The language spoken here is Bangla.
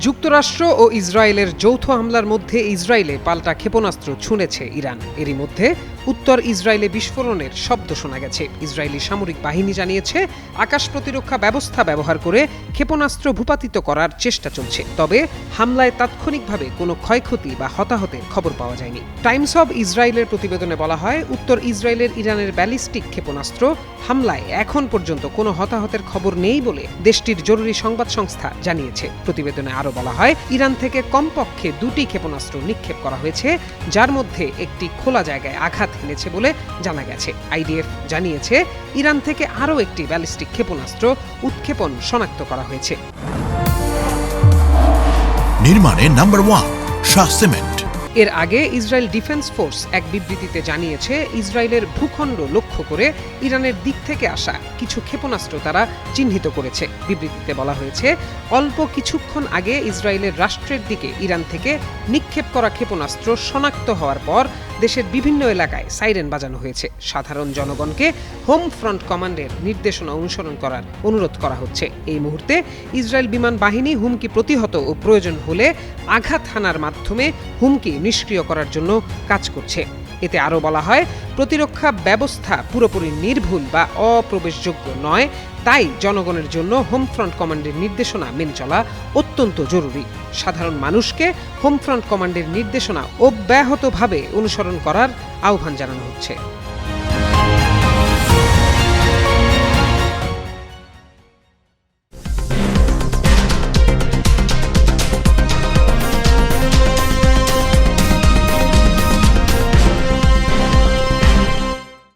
যুক্তরাষ্ট্র ও ইসরায়েলের যৌথ হামলার মধ্যে ইসরায়েলে পাল্টা ক্ষেপণাস্ত্র ছুঁড়েছে ইরান। এরই মধ্যে উত্তর ইসরায়েলে বিস্ফোরণের শব্দ শোনা গেছে। ইসরায়েলি সামরিক বাহিনী জানিয়েছে আকাশ প্রতিরক্ষা ব্যবস্থা ব্যবহার করে ক্ষেপণাস্ত্র ভূপাতিত করার চেষ্টা চলছে। তবে হামলায় তাৎক্ষণিকভাবে কোনো ক্ষয়ক্ষতি বা হতাহতের খবর পাওয়া যায়নি। টাইমস অব ইসরায়েলের প্রতিবেদনে বলা হয়, উত্তর ইসরায়েলের ইরানের ব্যালিস্টিক ক্ষেপণাস্ত্র হামলায় এখন পর্যন্ত কোনো হতাহতের খবর নেই বলে দেশটির জরুরি সংবাদ সংস্থা জানিয়েছে। প্রতিবেদনে আরও বলা হয়, ইরান থেকে কমপক্ষে 2টি ক্ষেপণাস্ত্র নিক্ষেপ করা হয়েছে, যার মধ্যে একটি খোলা জায়গায় আঘাত হেনেছে বলে জানা গেছে। আইডিএফ জানিয়েছে ইরান থেকে আরও একটি ব্যালিস্টিক ক্ষেপণাস্ত্র উৎক্ষেপণ শনাক্ত করা হয়েছে। নির্মাণে নাম্বার 1 শাহ সিমেন্ট। এর আগে ইসরায়েল ডিফেন্স ফোর্স এক বিবৃতিতে জানিয়েছে ইসরায়েলের ভূখণ্ড লক্ষ্য করে ইরানের দিক থেকে আসা কিছু ক্ষেপণাস্ত্র তারা চিহ্নিত করেছে। বিবৃতিতে বলা হয়েছে, অল্প কিছুক্ষণ আগে ইসরায়েলের রাষ্ট্রের দিকে ইরান থেকে নিক্ষেপ করা ক্ষেপণাস্ত্র শনাক্ত হওয়ার পর দেশের বিভিন্ন এলাকায় সাইরেন বাজানো হয়েছে। সাধারণ জনগণকে হোম ফ্রন্ট কমান্ডের নির্দেশনা অনুসরণ করার অনুরোধ করা হচ্ছে। এই মুহূর্তে ইসরায়েল বিমান বাহিনী হুমকি প্রতিহত ও প্রয়োজন হলে আঘাত হানার মাধ্যমে হুমকি নিষ্ক্রিয় করার জন্য কাজ করছে। এতে আরও বলা হয়, প্রতিরক্ষা ব্যবস্থা পুরোপুরি নির্ভুল বা অপ্রবেশযোগ্য নয়, তাই জনগণের জন্য হোম ফ্রন্ট কমান্ডের নির্দেশনা মেনে চলা অত্যন্ত জরুরি। সাধারণ মানুষকে হোম ফ্রন্ট কমান্ডের নির্দেশনা অব্যাহতভাবে অনুসরণ করার আহ্বান জানানো হচ্ছে।